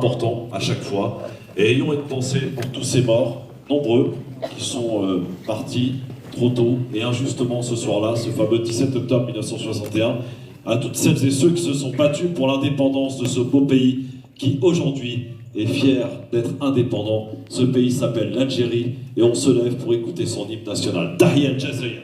important à chaque fois. Et ayons une pensée pour tous ces morts, nombreux, qui sont partis trop tôt et injustement ce soir-là, ce fameux 17 octobre 1961, à toutes celles et ceux qui se sont battus pour l'indépendance de ce beau pays qui aujourd'hui est fier d'être indépendant. Ce pays s'appelle l'Algérie et on se lève pour écouter son hymne national. Tahia al-Jazair.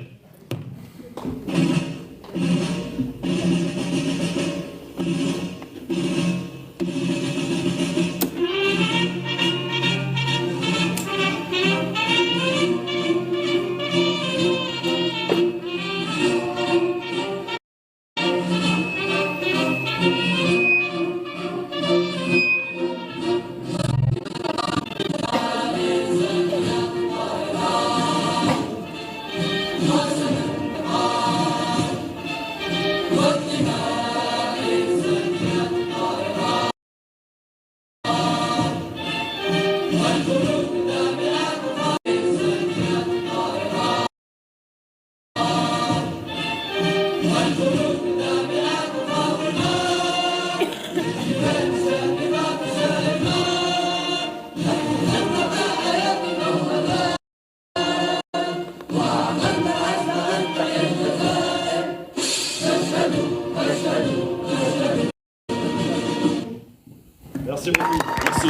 Merci beaucoup. Merci.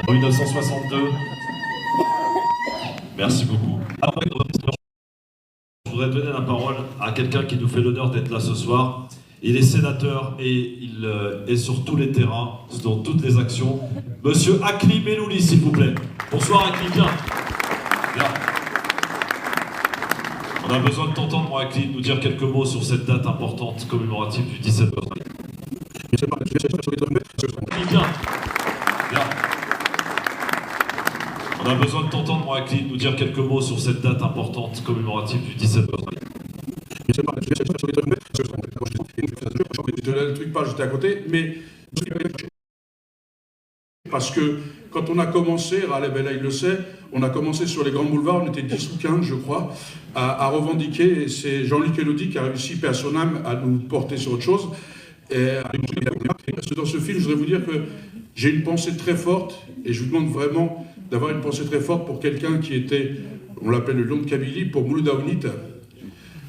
En 1962. Merci beaucoup. Je voudrais donner la parole à quelqu'un qui nous fait l'honneur d'être là ce soir. Il est sénateur et il est sur tous les terrains, dans toutes les actions. Monsieur Akli Melouli, s'il vous plaît. Bonsoir Akli, viens. Viens. On a besoin de t'entendre, mon Akli, nous dire quelques mots sur cette date importante commémorative du 17 octobre. Viens. Viens. On a besoin de t'entendre, mon Akli, nous dire quelques mots sur cette date importante commémorative du 17 octobre. Je ne le truc pas, j'étais à côté, mais parce que quand on a commencé, Raleb El il le sait, on a commencé sur les grands boulevards, on était 10 ou 15 je crois, à revendiquer, et c'est Jean-Luc Elodie qui a réussi, paix à son âme, à nous porter sur autre chose. Et dans ce film, je voudrais vous dire que j'ai une pensée très forte, et je vous demande vraiment d'avoir une pensée très forte pour quelqu'un qui était, on l'appelle le lion de Kabylie, pour Mouloud Aounit,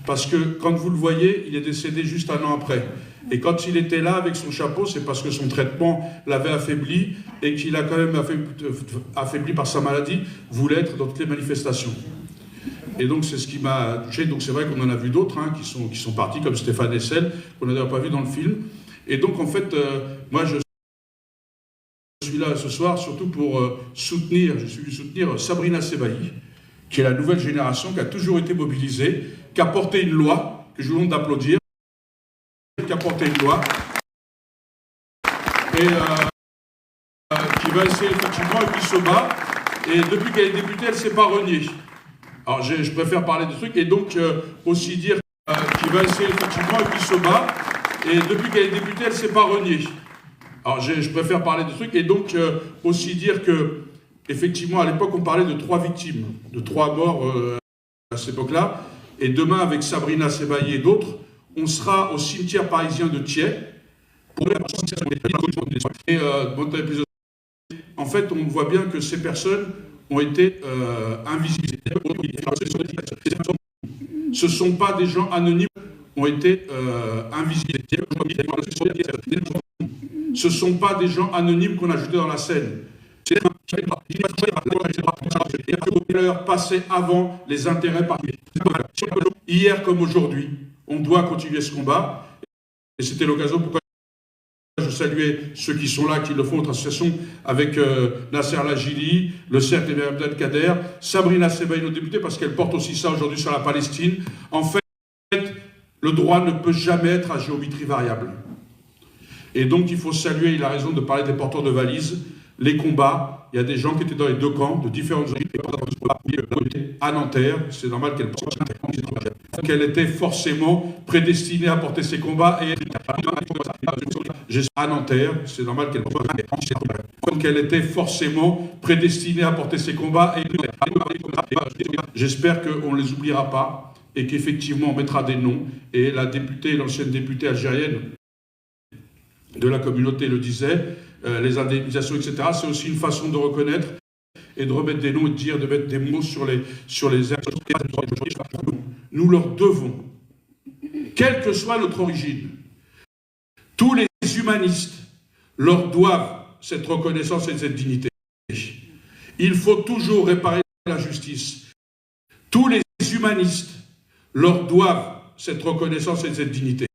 parce que quand vous le voyez, il est décédé juste un an après. Et quand il était là avec son chapeau, c'est parce que son traitement l'avait affaibli et qu'il a quand même affaibli par sa maladie, voulait être dans toutes les manifestations. Et donc c'est ce qui m'a touché. Donc c'est vrai qu'on en a vu d'autres hein, qui sont partis, comme Stéphane Hessel, qu'on n'a d'ailleurs pas vu dans le film. Et donc en fait, moi je suis là ce soir surtout pour soutenir Sabrina Sebaï, qui est la nouvelle génération, qui a toujours été mobilisée, qui a porté une loi, que je vous demande d'applaudir, qui a porté une loi, et qui va essayer effectivement, et qui se bat, et depuis qu'elle est députée, elle ne s'est pas reniée. Alors je préfère parler de trucs, et donc aussi dire qu'il va essayer effectivement, et qui se bat, et depuis qu'elle est députée, elle ne s'est pas reniée. Alors je préfère parler de trucs, et donc aussi dire que, effectivement, à l'époque, on parlait de 3 victimes, de 3 morts à cette époque-là, et demain, avec Sabrina Sebaï et d'autres, on sera au cimetière parisien de Thiers. Et en fait, on voit bien que ces personnes ont été invisibles. Ce ne sont pas des gens anonymes, ont été invisibles. Ce ne sont pas des gens anonymes qu'on a jetés dans la Seine. Leur passer avant les intérêts particuliers. Hier comme aujourd'hui, on doit continuer ce combat. Et c'était l'occasion pourquoi je saluais ceux qui sont là, qui le font, notre association, avec Nasser Lajili, le cercle des Abdelkader, Sabrina Sebaï, nos députés, parce qu'elle porte aussi ça aujourd'hui sur la Palestine. En fait, le droit ne peut jamais être à géométrie variable. Et donc, il faut saluer, il a raison de parler des porteurs de valises, les combats. Il y a des gens qui étaient dans les deux camps, de différentes zones, à Nanterre. C'est normal qu'elle était forcément prédestinée à porter ces combats. Et à Nanterre, c'est normal qu'elle était forcément prédestinée à porter ces combats. Et j'espère qu'on ne les oubliera pas et qu'effectivement on mettra des noms. Et la députée, l'ancienne députée algérienne, de la communauté le disait, les indemnisations, etc., c'est aussi une façon de reconnaître et de remettre des noms et de dire, de mettre des mots sur les nous leur devons, quelle que soit notre origine. Tous les humanistes leur doivent cette reconnaissance et cette dignité. Il faut toujours réparer la justice. Tous les humanistes leur doivent cette reconnaissance et cette dignité.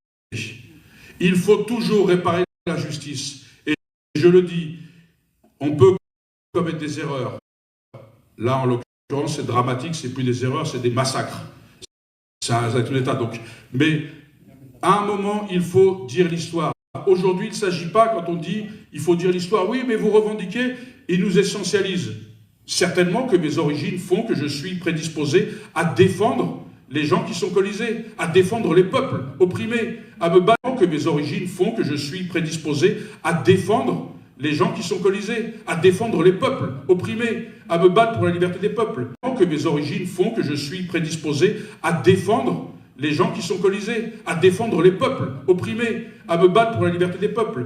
Il faut toujours réparer la justice. Et je le dis, on peut commettre des erreurs. Là, en l'occurrence, c'est dramatique, c'est plus des erreurs, c'est des massacres. Ça a tout l'état. Donc, mais à un moment, il faut dire l'histoire. Aujourd'hui, il ne s'agit pas, quand on dit il faut dire l'histoire, oui, mais vous revendiquez, ils nous essentialisent. Certainement que mes origines font que je suis prédisposé à défendre les gens qui sont colisés, à défendre les peuples opprimés, à me battre, que mes origines font que je suis prédisposé à défendre les gens qui sont colisés, à défendre les peuples opprimés, à me battre pour la liberté des peuples. Que mes origines font que je suis prédisposé à défendre les gens qui sont colisés, à défendre les peuples opprimés, à me battre pour la liberté des peuples.